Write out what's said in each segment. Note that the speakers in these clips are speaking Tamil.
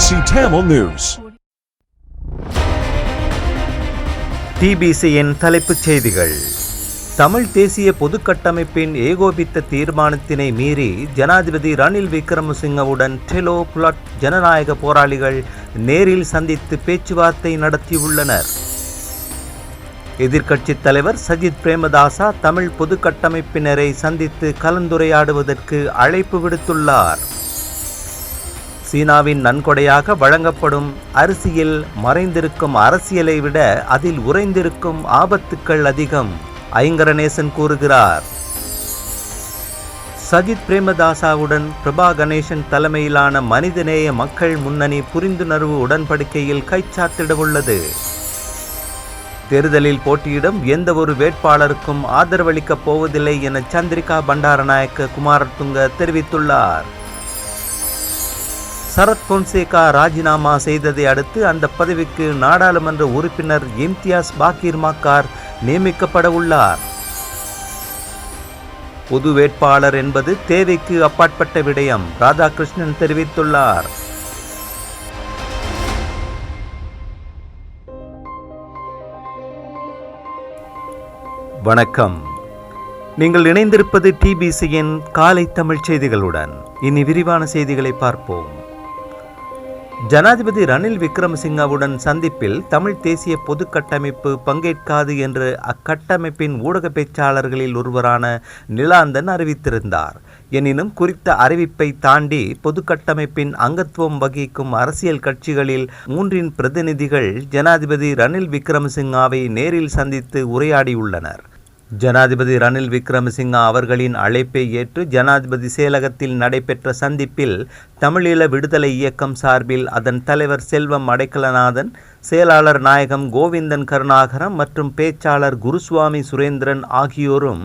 TBC Tamil News. TBCயின் தலைப்புச் செய்திகள். தமிழ் தேசிய பொதுக்கட்டமைப்பின் ஏகோபித்த தீர்மானத்தினை மீறி ஜனாதிபதி ரணில் விக்ரமசிங்கவுடன் டெலோ புளட் ஜனநாயக போராளிகள் நேரில் சந்தித்து பேச்சுவார்த்தை நடத்தியுள்ளனர். எதிர்க்கட்சித் தலைவர் சஜித் பிரேமதாசா தமிழ் பொதுக்கட்டமைப்பினரை சந்தித்து கலந்துரையாடுவதற்கு அழைப்பு விடுத்துள்ளார். சீனாவின் நன்கொடையாக வழங்கப்படும் அரிசியில் மறைந்திருக்கும் அரசியலை விட அதில் உறைந்திருக்கும் ஆபத்துக்கள் அதிகம், ஐங்கரநேசன் கூறுகிறார். சஜித் பிரேமதாசாவுடன் பிரபா கணேசன் தலைமையிலான மனிதநேய மக்கள் முன்னணி புரிந்துணர்வு உடன்படிக்கையில் கைச்சாத்திடவுள்ளது. தேர்தலில் போட்டியிடும் எந்த ஒரு வேட்பாளருக்கும் ஆதரவளிக்கப் போவதில்லை என சந்திரிகா பண்டாரநாயக்க குமாரதுங்க தெரிவித்துள்ளார். சரத் பொன்சேகா ராஜினாமா செய்ததை அடுத்து அந்த பதவிக்கு நாடாளுமன்ற உறுப்பினர் இம்தியாஸ் பாக்கீர் மாக்கார் நியமிக்கப்பட உள்ளார். பொது வேட்பாளர் என்பது தேவைக்கு அப்பாற்பட்ட விடயம், ராதாகிருஷ்ணன் தெரிவித்துள்ளார். வணக்கம். நீங்கள் இணைந்திருப்பது டிபிசியின் காலை தமிழ் செய்திகளுடன். இனி விரிவான செய்திகளை பார்ப்போம். ஜனாதிபதி ரணில் விக்ரமசிங்கவுடன் சந்திப்பில் தமிழ் தேசிய பொது கட்டமைப்பு பங்கேற்காது என்று அக்கட்டமைப்பின் ஊடக பேச்சாளர்களில் ஒருவரான நிலாந்தன் அறிவித்திருந்தார். எனினும் குறித்த அறிவிப்பை தாண்டி பொது கட்டமைப்பின் அங்கத்துவம் வகிக்கும் அரசியல் கட்சிகளில் 3 பிரதிநிதிகள் ஜனாதிபதி ரணில் விக்ரமசிங்காவை நேரில் சந்தித்து உரையாடியுள்ளனர். ஜனாதிபதி ரணில் விக்ரமசிங்கா அவர்களின் அழைப்பை ஏற்று ஜனாதிபதி செயலகத்தில் நடைபெற்ற சந்திப்பில் தமிழீழ விடுதலை இயக்கம் சார்பில் அதன் தலைவர் செல்வம் அடைக்கலநாதன், செயலாளர் நாயகம் கோவிந்தன் கருணாகரம் மற்றும் பேச்சாளர் குருசுவாமி சுரேந்திரன் ஆகியோரும்,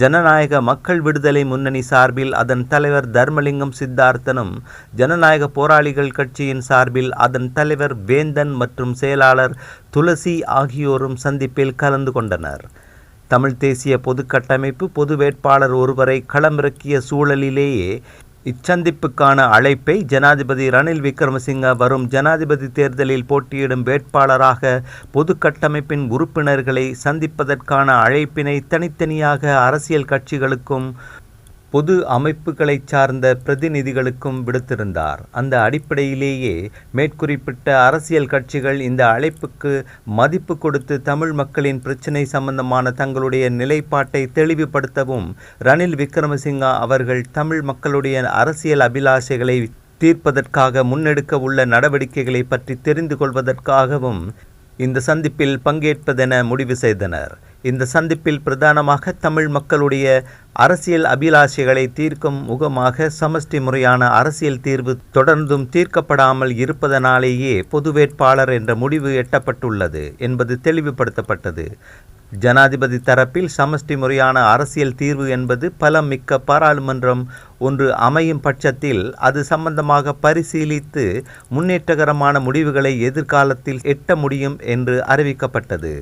ஜனநாயக மக்கள் விடுதலை முன்னணி சார்பில் அதன் தலைவர் தர்மலிங்கம் சித்தார்த்தனும், ஜனநாயக போராளிகள் கட்சியின் சார்பில் அதன் தலைவர் வேந்தன் மற்றும் செயலாளர் துளசி ஆகியோரும் சந்திப்பில் கலந்து கொண்டனர். தமிழ் தேசிய பொது கட்டமைப்பு பொது வேட்பாளர் ஒருவரை களமிறக்கிய சூழலிலேயே இச்சந்திப்புக்கான அழைப்பை ஜனாதிபதி ரணில் விக்ரமசிங்க வரும் ஜனாதிபதி தேர்தலில் போட்டியிடும் வேட்பாளராக பொது கட்டமைப்பின் உறுப்பினர்களை சந்திப்பதற்கான அழைப்பினை தனித்தனியாக அரசியல் கட்சிகளுக்கும் பொது அமைப்புகளை சார்ந்த பிரதிநிதிகளுக்கும் விடுத்திருந்தார். அந்த அடிப்படையிலேயே மேற்குறிப்பிட்ட அரசியல் கட்சிகள் இந்த அழைப்புக்கு மதிப்பு கொடுத்து தமிழ் மக்களின் பிரச்சினை சம்பந்தமான தங்களுடைய நிலைப்பாட்டை தெளிவுபடுத்தவும், ரணில் விக்ரமசிங்கா அவர்கள் தமிழ் மக்களுடைய அரசியல் அபிலாஷைகளை தீர்ப்பதற்காக முன்னெடுக்க உள்ள நடவடிக்கைகளை பற்றி தெரிந்து கொள்வதற்காகவும் இந்த சந்திப்பில் பங்கேற்பதென முடிவு செய்தனர். இந்த சந்திப்பில் பிரதானமாக தமிழ் மக்களுடைய அரசியல் அபிலாஷைகளை தீர்க்கும் முகமாக சமஷ்டி முறையான அரசியல் தீர்வு தொடர்ந்தும் தீர்க்கப்படாமல் இருப்பதனாலேயே பொது வேட்பாளர் என்ற முடிவு எட்டப்பட்டுள்ளது என்பது தெளிவுபடுத்தப்பட்டது. ஜனாதிபதி தரப்பில் சமஷ்டி முறையான அரசியல் தீர்வு என்பது பலம் மிக்க பாராளுமன்றம் ஒன்று அமையும் பட்சத்தில் அது சம்பந்தமாக பரிசீலித்து முன்னேற்றகரமான முடிவுகளை எதிர்காலத்தில் எட்ட முடியும் என்று அறிவிக்கப்பட்டது.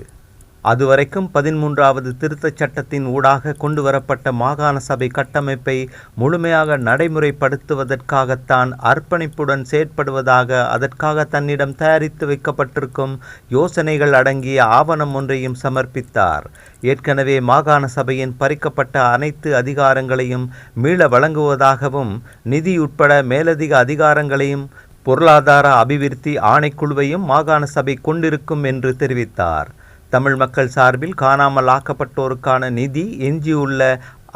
அதுவரைக்கும் 13வது திருத்தச் சட்டத்தின் ஊடாக கொண்டுவரப்பட்ட மாகாண சபை கட்டமைப்பை முழுமையாக நடைமுறைப்படுத்துவதற்காகத்தான் அர்ப்பணிப்புடன் செயற்படுவதாக அதற்காக தன்னிடம் தயாரித்து வைக்கப்பட்டிருக்கும் யோசனைகள் அடங்கிய ஆவணம் ஒன்றையும் சமர்ப்பித்தார். ஏற்கனவே மாகாண சபையின் பறிக்கப்பட்ட அனைத்து அதிகாரங்களையும் மீள வழங்குவதாகவும், நிதி உட்பட மேலதிக அதிகாரங்களையும் பொருளாதார அபிவிருத்தி ஆணைக்குழுவையும் மாகாண சபை கொண்டிருக்கும் என்று தெரிவித்தார். தமிழ் மக்கள் சார்பில் காணாமல் ஆக்கப்பட்டோருக்கான நிதி, எஞ்சியுள்ள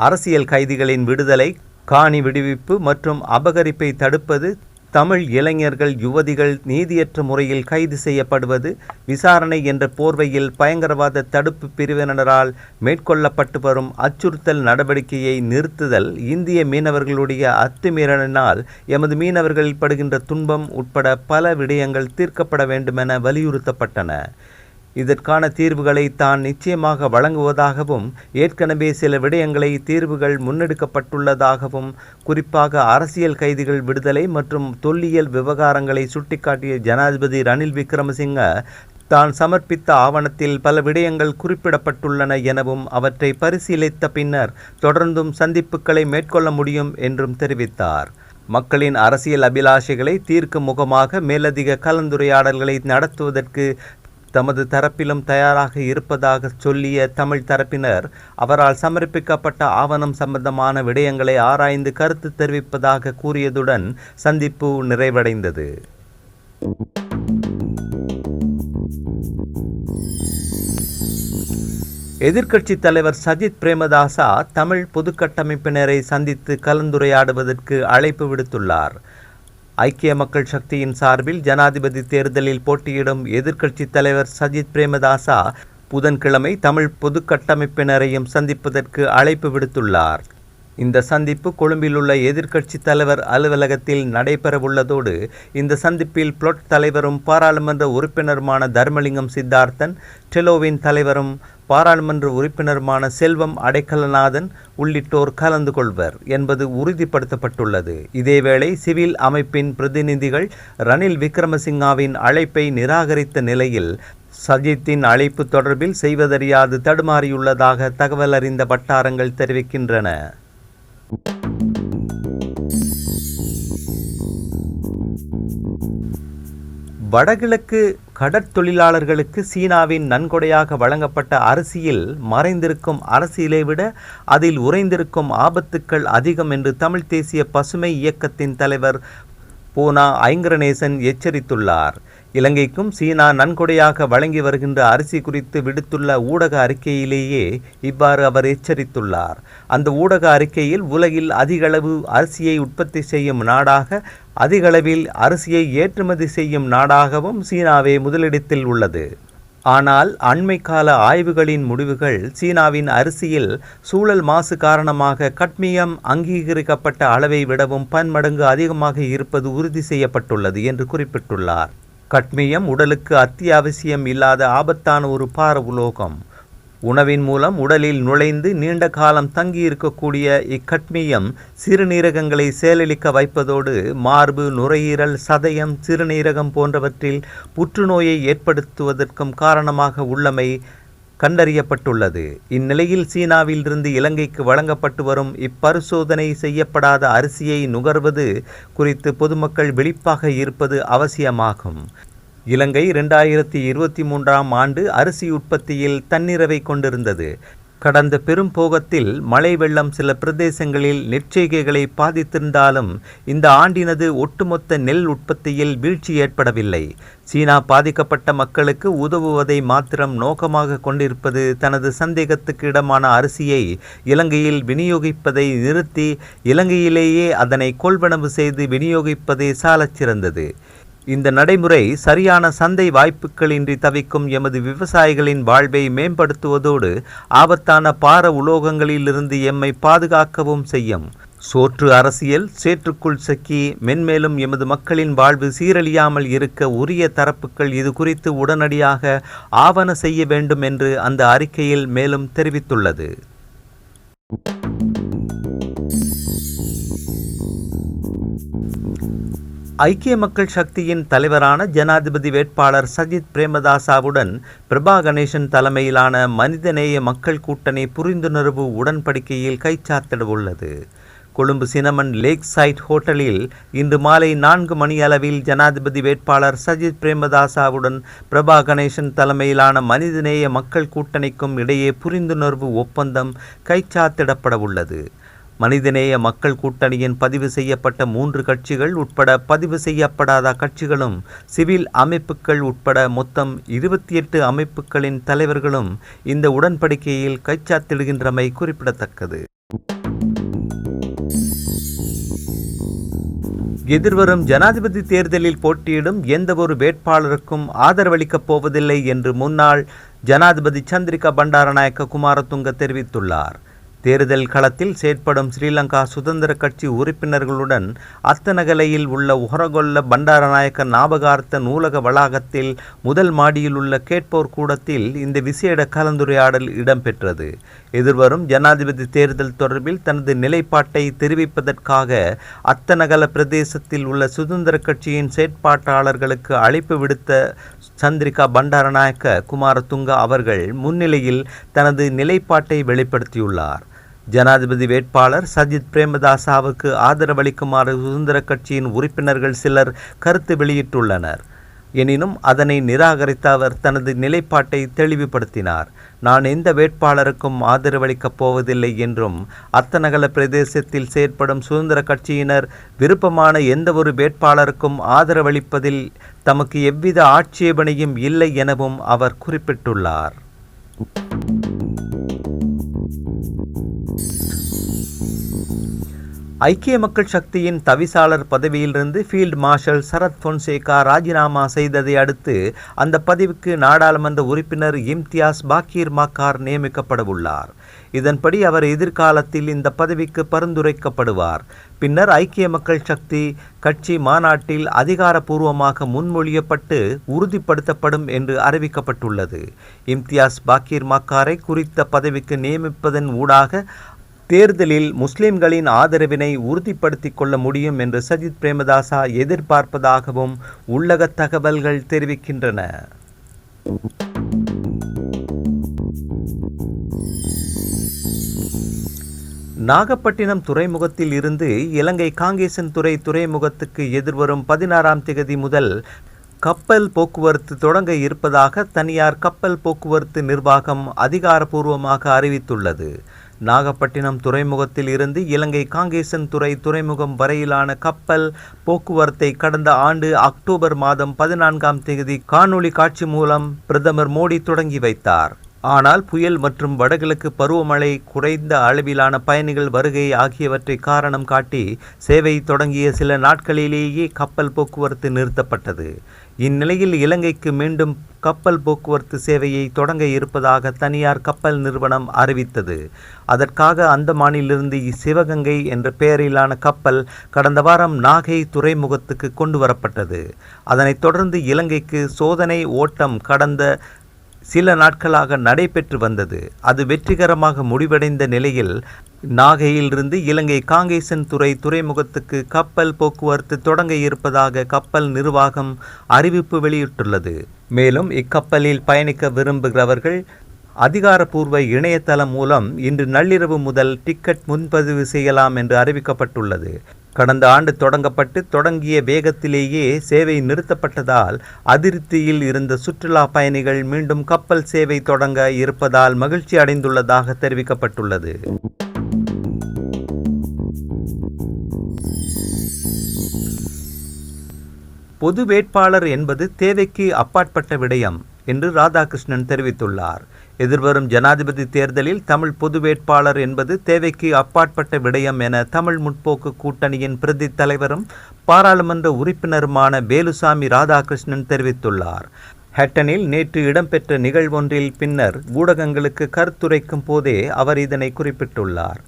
அரசியல் கைதிகளின் விடுதலை, காணி விடுவிப்பு மற்றும் அபகரிப்பை தடுப்பது, தமிழ் இளைஞர்கள் யுவதிகள் நீதியற்ற முறையில் கைது செய்யப்படுவது, விசாரணை என்ற போர்வையில் பயங்கரவாத தடுப்பு பிரிவினரால் மேற்கொள்ளப்பட்டு வரும் அச்சுறுத்தல் நடவடிக்கையை நிறுத்துதல், இந்திய மீனவர்களுடைய அத்துமீறலினால் எமது மீனவர்கள் படுகின்ற துன்பம் உட்பட பல விடயங்கள் தீர்க்கப்பட வேண்டுமென வலியுறுத்தப்பட்டன. இதற்கான தீர்வுகளை தான் நிச்சயமாக வழங்குவதாகவும், ஏற்கனவே சில விடயங்களை தீர்வுகள் முன்னெடுக்கப்பட்டுள்ளதாகவும், குறிப்பாக அரசியல் கைதிகள் விடுதலை மற்றும் தொல்லியல் விவகாரங்களை சுட்டிக்காட்டிய ஜனாதிபதி ரணில் விக்ரமசிங்க தான் சமர்ப்பித்த ஆவணத்தில் பல விடயங்கள் குறிப்பிடப்பட்டுள்ளன எனவும், அவற்றை பரிசீலித்த பின்னர் தொடர்ந்தும் சந்திப்புகளை மேற்கொள்ள முடியும் என்றும் தெரிவித்தார். மக்களின் அரசியல் அபிலாஷைகளை தீர்க்கும் முகமாக மேலதிக கலந்துரையாடல்களை நடத்துவதற்கு தமது தரப்பிலும் தயாராக இருப்பதாக சொல்லிய தமிழ் தரப்பினர் அவரால் சமர்ப்பிக்கப்பட்ட ஆவணம் சம்பந்தமான விடயங்களை ஆராய்ந்து கருத்து தெரிவிப்பதாக கூறியதுடன் சந்திப்பு நிறைவடைந்தது. எதிர்க்கட்சித் தலைவர் சஜித் பிரேமதாசா தமிழ் பொதுக்கட்டமைப்பினரை சந்தித்து கலந்துரையாடுவதற்கு அழைப்பு விடுத்துள்ளார். ஐக்கிய மக்கள் சக்தியின் சார்பில் ஜனாதிபதி தேர்தலில் போட்டியிடும் எதிர்க்கட்சித் தலைவர் சஜித் பிரேமதாசா புதன்கிழமை தமிழ் பொதுக்கட்டமைப்பினரையும் சந்திப்பதற்கு அழைப்பு விடுத்துள்ளார். இந்த சந்திப்பு கொழும்பில் உள்ள எதிர்க்கட்சித் தலைவர் அலுவலகத்தில் நடைபெறவுள்ளதோடு இந்த சந்திப்பில் புளொட் தலைவரும் பாராளுமன்ற உறுப்பினருமான தர்மலிங்கம் சித்தார்த்தன், டெலோவின் தலைவரும் பாராளுமன்ற உறுப்பினருமான செல்வம் அடைக்கலநாதன் உள்ளிட்டோர் கலந்து கொள்வர் என்பது உறுதிப்படுத்தப்பட்டுள்ளது. இதேவேளை சிவில் அமைப்பின் பிரதிநிதிகள் ரணில் விக்ரமசிங்காவின் அழைப்பை நிராகரித்த நிலையில் சஜித்தின் அழைப்பு தொடர்பில் செய்வதறியாது தடுமாறியுள்ளதாக தகவல் அறிந்த வட்டாரங்கள் தெரிவிக்கின்றன. வடகிழக்கு கடற்தொழிலாளர்களுக்கு சீனாவின் நன்கொடையாக வழங்கப்பட்ட அரிசியில் மறைந்திருக்கும் அரசியலை விட அதில் உறைந்திருக்கும் ஆபத்துக்கள் அதிகம் என்று தமிழ் தேசிய பசுமை இயக்கத்தின் தலைவர் போனா ஐங்கரநேசன் எச்சரித்துள்ளார். இலங்கைக்கும் சீனா நன்கொடையாக வழங்கி வருகின்ற அரிசி குறித்து விடுத்துள்ள ஊடக அறிக்கையிலேயே இவ்வாறு அவர் எச்சரித்துள்ளார். அந்த ஊடக அறிக்கையில் உலகில் அதிகளவு அரிசியை உற்பத்தி செய்யும் நாடாக, அதிகளவில் அரிசியை ஏற்றுமதி செய்யும் நாடாகவும் சீனாவே முதலிடத்தில் உள்ளது. ஆனால் அண்மை கால ஆய்வுகளின் முடிவுகள் சீனாவின் அரிசியில் சூழல் மாசு காரணமாக கட்மியம் அங்கீகரிக்கப்பட்ட அளவை விடவும் பன்மடங்கு அதிகமாக இருப்பது உறுதி செய்யப்பட்டுள்ளது என்று குறிப்பிட்டுள்ளார். கட்மியம் உடலுக்கு அத்தியாவசியம் இல்லாத ஆபத்தான ஒரு பார உலோகம். உணவின் மூலம் உடலில் நுழைந்து நீண்ட காலம் தங்கியிருக்கக்கூடிய இக்கட்மியம் சிறுநீரகங்களை செயலிழக்க வைப்பதோடு மார்பு, நுரையீரல், சதயம், சிறுநீரகம் போன்றவற்றில் புற்றுநோயை ஏற்படுத்துவதற்கும் காரணமாக உள்ளமை கண்டறியப்பட்டுள்ளது. இந்நிலையில் சீனாவில் இருந்து இலங்கைக்கு வழங்கப்பட்டு வரும் இப்பரிசோதனை செய்யப்படாத அரிசியை நுகர்வது குறித்து பொதுமக்கள் விழிப்பாக இருப்பது அவசியமாகும். இலங்கை 2023ஆம் ஆண்டு அரிசி உற்பத்தியில் தன்னிறைவை கொண்டிருந்தது. கடந்த பெரும் போகத்தில் மழை வெள்ளம் சில பிரதேசங்களில் நெற்செய்கைகளை பாதித்திருந்தாலும் இந்த ஆண்டினது ஒட்டுமொத்த நெல் உற்பத்தியில் வீழ்ச்சி ஏற்படவில்லை. சீனா பாதிக்கப்பட்ட மக்களுக்கு உதவுவதை மாத்திரம் நோக்கமாக கொண்டிருப்பது தனது சந்தேகத்துக்கு இடமான அரிசியை இலங்கையில் விநியோகிப்பதை நிறுத்தி இலங்கையிலேயே அதனை கொள்வனவு செய்து விநியோகிப்பதே சாலச் சிறந்தது. இந்த நடைமுறை சரியான சந்தை வாய்ப்புகளின்றி தவிக்கும் எமது விவசாயிகளின் வாழ்வை மேம்படுத்துவதோடு ஆபத்தான பார உலோகங்களிலிருந்து எம்மை பாதுகாக்கவும் செய்யும். சோற்று அரசியல் சேற்றுக்குள் சிக்கி மென்மேலும் எமது மக்களின் வாழ்வு சீரழியாமல் இருக்க உரிய தரப்புகள் இது குறித்து உடனடியாக ஆவண செய்ய வேண்டும் என்று அந்த அறிக்கையில் மேலும் தெரிவித்துள்ளது. ஐக்கிய மக்கள் சக்தியின் தலைவரான ஜனாதிபதி வேட்பாளர் சஜித் பிரேமதாசாவுடன் பிரபா கணேசன் தலைமையிலான மனிதநேய மக்கள் கூட்டணி புரிந்துணர்வு உடன்படிக்கையில் கைச்சாத்திடவுள்ளது. கொழும்பு சினமன் லேக் சைட் ஹோட்டலில் இன்று மாலை 4 மணியளவில் ஜனாதிபதி வேட்பாளர் சஜித் பிரேமதாசாவுடன் பிரபா கணேசன் தலைமையிலான மனிதநேய மக்கள் கூட்டணிக்கும் இடையே புரிந்துணர்வு ஒப்பந்தம் கைச்சாத்திடப்பட உள்ளது. மனிதநேய மக்கள் கூட்டணியின் பதிவு செய்யப்பட்ட 3 கட்சிகள் உட்பட பதிவு செய்யப்படாத கட்சிகளும் சிவில் அமைப்புகள் உட்பட மொத்தம் 28 அமைப்புகளின் தலைவர்களும் இந்த உடன்படிக்கையில் கைச்சாத்திடுகின்றமை குறிப்பிடத்தக்கது. எதிர்வரும் ஜனாதிபதி தேர்தலில் போட்டியிடும் எந்தவொரு வேட்பாளருக்கும் ஆதரவளிக்கப் போவதில்லை என்று முன்னாள் ஜனாதிபதி சந்திரிகா பண்டாரநாயக்க குமாரதுங்க தெரிவித்துள்ளார். தேர்தல் களத்தில் செயற்படும் ஸ்ரீலங்கா சுதந்திர கட்சி உறுப்பினர்களுடன் அத்தநகலையில் உள்ள உஹரகொல்ல பண்டாரநாயக்க ஞாபகார்த்த நூலக வளாகத்தில் முதல் மாடியில் உள்ள கேட்போர் கூடத்தில் இந்த விசேட கலந்துரையாடல் இடம்பெற்றது. எதிர்வரும் ஜனாதிபதி தேர்தல் தொடர்பில் தனது நிலைப்பாட்டை தெரிவிப்பதற்காக அத்தநகல பிரதேசத்தில் உள்ள சுதந்திர கட்சியின் செயற்பாட்டாளர்களுக்கு அழைப்பு விடுத்த சந்திரிகா பண்டாரநாயக்க குமாரதுங்க அவர்கள் முன்னிலையில் தனது நிலைப்பாட்டை வெளிப்படுத்தியுள்ளார். ஜனாதிபதி வேட்பாளர் சஜித் பிரேமதாசவுக்கு ஆதரவளிக்குமாறு சுதந்திர கட்சியின் உறுப்பினர்கள் சிலர் கருத்து வெளியிட்டுள்ளனர். எனினும் அதனை நிராகரித்த அவர் தனது நிலைப்பாட்டை தெளிவுபடுத்தினார். நான் எந்த வேட்பாளருக்கும் ஆதரவளிக்கப் போவதில்லை என்றும் அத்தநகல பிரதேசத்தில் செயற்படும் சுதந்திர கட்சியினர் விருப்பமான எந்தவொரு வேட்பாளருக்கும் ஆதரவளிப்பதில் தமக்கு எவ்வித ஆட்சேபனையும் இல்லை எனவும் அவர் குறிப்பிட்டுள்ளார். ஐக்கிய மக்கள் சக்தியின் தவிசாளர் பதவியிலிருந்து ஃபீல்ட் மார்ஷல் சரத் பொன்சேகா ராஜினாமா செய்ததை அடுத்து அந்த பதவிக்கு நாடாளுமன்ற உறுப்பினர் இம்தியாஸ் பாக்கீர் மக்கார் நியமிக்கப்படவுள்ளார். இதன்படி அவர் எதிர்காலத்தில் இந்த பதவிக்கு பரிந்துரைக்கப்படுவார். பின்னர் ஐக்கிய மக்கள் சக்தி கட்சி மாநாட்டில் அதிகாரப்பூர்வமாக முன்மொழியப்பட்டு உறுதிப்படுத்தப்படும் என்று அறிவிக்கப்பட்டுள்ளது. இம்தியாஸ் பாக்கீர் மக்காரை குறித்த பதவிக்கு நியமிப்பதன் ஊடாக தேர்தலில் முஸ்லிம்களின் ஆதரவினை உறுதிப்படுத்திக் கொள்ள முடியும் என்று சஜித் பிரேமதாசா எதிர்பார்ப்பதாகவும் உள்ளக தகவல்கள் தெரிவிக்கின்றன. நாகப்பட்டினம் துறைமுகத்தில் இருந்து இலங்கை காங்கேசன்துறை துறைமுகத்துக்கு எதிர்வரும் 16ஆம் தேதி முதல் கப்பல் போக்குவரத்து தொடங்க இருப்பதாக தனியார் கப்பல் போக்குவரத்து நிர்வாகம் அதிகாரப்பூர்வமாக அறிவித்துள்ளது. நாகப்பட்டினம் துறைமுகத்தில் இருந்து இலங்கை காங்கேசன்துறை துறைமுகம் வரையிலான கப்பல் போக்குவரத்தை கடந்த ஆண்டு அக்டோபர் மாதம் 14ஆம் தேதி காணொளி காட்சி மூலம் பிரதமர் மோடி தொடங்கி வைத்தார். ஆனால் புயல் மற்றும் வடகிழக்கு பருவமழை, குறைந்த அளவிலான பயணிகள் வருகை ஆகியவற்றை காரணம் காட்டி சேவை தொடங்கிய சில நாட்களிலேயே கப்பல் போக்குவரத்து நிறுத்தப்பட்டது. இந்நிலையில் இலங்கைக்கு மீண்டும் கப்பல் போக்குவரத்து சேவையை தொடங்க இருப்பதாக தனியார் கப்பல் நிறுவனம் அறிவித்தது. அதற்காக அந்தமானிலிருந்து சிவகங்கை என்ற பெயரிலான கப்பல் கடந்த வாரம் நாகை துறைமுகத்துக்கு கொண்டு வரப்பட்டது. அதனைத் தொடர்ந்து இலங்கைக்கு சோதனை ஓட்டம் கடந்த சில நாட்களாக நடைபெற்று வந்தது. அது வெற்றிகரமாக முடிவடைந்த நிலையில் நாகையிலிருந்து இலங்கை காங்கேசன்துறை துறைமுகத்துக்கு கப்பல் போக்குவரத்து தொடங்க இருப்பதாக கப்பல் நிர்வாகம் அறிவிப்பு வெளியிட்டுள்ளது. மேலும் இக்கப்பலில் பயணிக்க விரும்புகிறவர்கள் அதிகாரப்பூர்வ இணையதளம் மூலம் இன்று நள்ளிரவு முதல் டிக்கெட் முன்பதிவு செய்யலாம் என்று அறிவிக்கப்பட்டுள்ளது. கடந்த ஆண்டு தொடங்கிய வேகத்திலேயே சேவை நிறுத்தப்பட்டதால் அதிருப்தியில் இருந்த சுற்றுலா பயணிகள் மீண்டும் கப்பல் சேவை தொடங்க இருப்பதால் மகிழ்ச்சி அடைந்துள்ளதாக தெரிவிக்கப்பட்டுள்ளது. பொது வேட்பாளர் என்பது தேவைக்கு அப்பாற்பட்ட விடயம் என்று ராதாகிருஷ்ணன் தெரிவித்துள்ளார். எதிர்வரும் ஜனாதிபதி தேர்தலில் தமிழ் பொது வேட்பாளர் என்பது தேவைக்கு அப்பாற்பட்ட விடயம் என தமிழ் முற்போக்கு கூட்டணியின் பிரதி தலைவரும் பாராளுமன்ற உறுப்பினருமான வேலுசாமி ராதாகிருஷ்ணன் தெரிவித்துள்ளார். ஹட்டனில் நேற்று இடம்பெற்ற நிகழ்வொன்றில் பின்னர் ஊடகங்களுக்கு கருத்துரைக்கும் போதே அவர் இதனை குறிப்பிட்டுள்ளார்.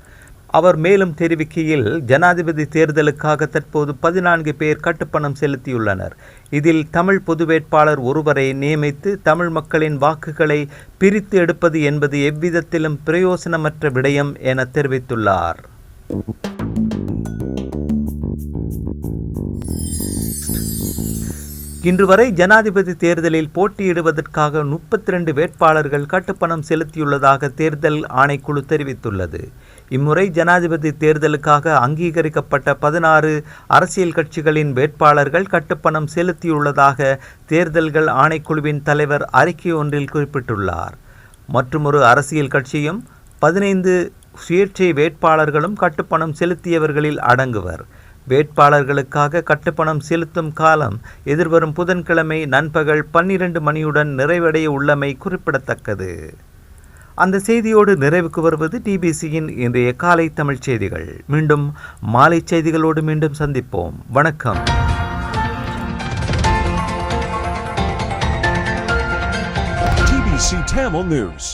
அவர் மேலும் தெரிவிக்கையில், ஜனாதிபதி தேர்தலுக்காக தற்போது 14 பேர் கட்டுப்பணம் செலுத்தியுள்ளனர். இதில் தமிழ் பொது வேட்பாளர் ஒருவரை நியமித்து தமிழ் மக்களின் வாக்குகளை பிரித்து எடுப்பது என்பது எவ்விதத்திலும் பிரயோசனமற்ற விடயம் என தெரிவித்துள்ளார். இன்று வரை ஜனாதிபதி தேர்தலில் போட்டியிடுவதற்காக 32 வேட்பாளர்கள் கட்டுப்பணம் செலுத்தியுள்ளதாக தேர்தல் ஆணைக்குழு தெரிவித்துள்ளது. இம்முறை ஜனாதிபதி தேர்தலுக்காக அங்கீகரிக்கப்பட்ட 16 அரசியல் கட்சிகளின் வேட்பாளர்கள் கட்டுப்பணம் செலுத்தியுள்ளதாக தேர்தல்கள் ஆணைக்குழுவின் தலைவர் அறிக்கை ஒன்றில் குறிப்பிட்டுள்ளார். மற்றுமொரு அரசியல் கட்சியும் 15 சுயேட்சை வேட்பாளர்களும் கட்டுப்பணம் செலுத்தியவர்களில் அடங்குவர். வேட்பாளர்களுக்காக கட்டுப்பணம் செலுத்தும் காலம் எதிர்வரும் புதன்கிழமை நண்பகல் 12 மணியுடன் நிறைவடைய உள்ளமை குறிப்பிடத்தக்கது. அந்த செய்தியோடு நிறைவுக்கு வருவது டிபிசியின் இன்றைய காலை தமிழ் செய்திகள். மீண்டும் மாலை செய்திகளோடு மீண்டும் சந்திப்போம். வணக்கம். TBC Tamil News.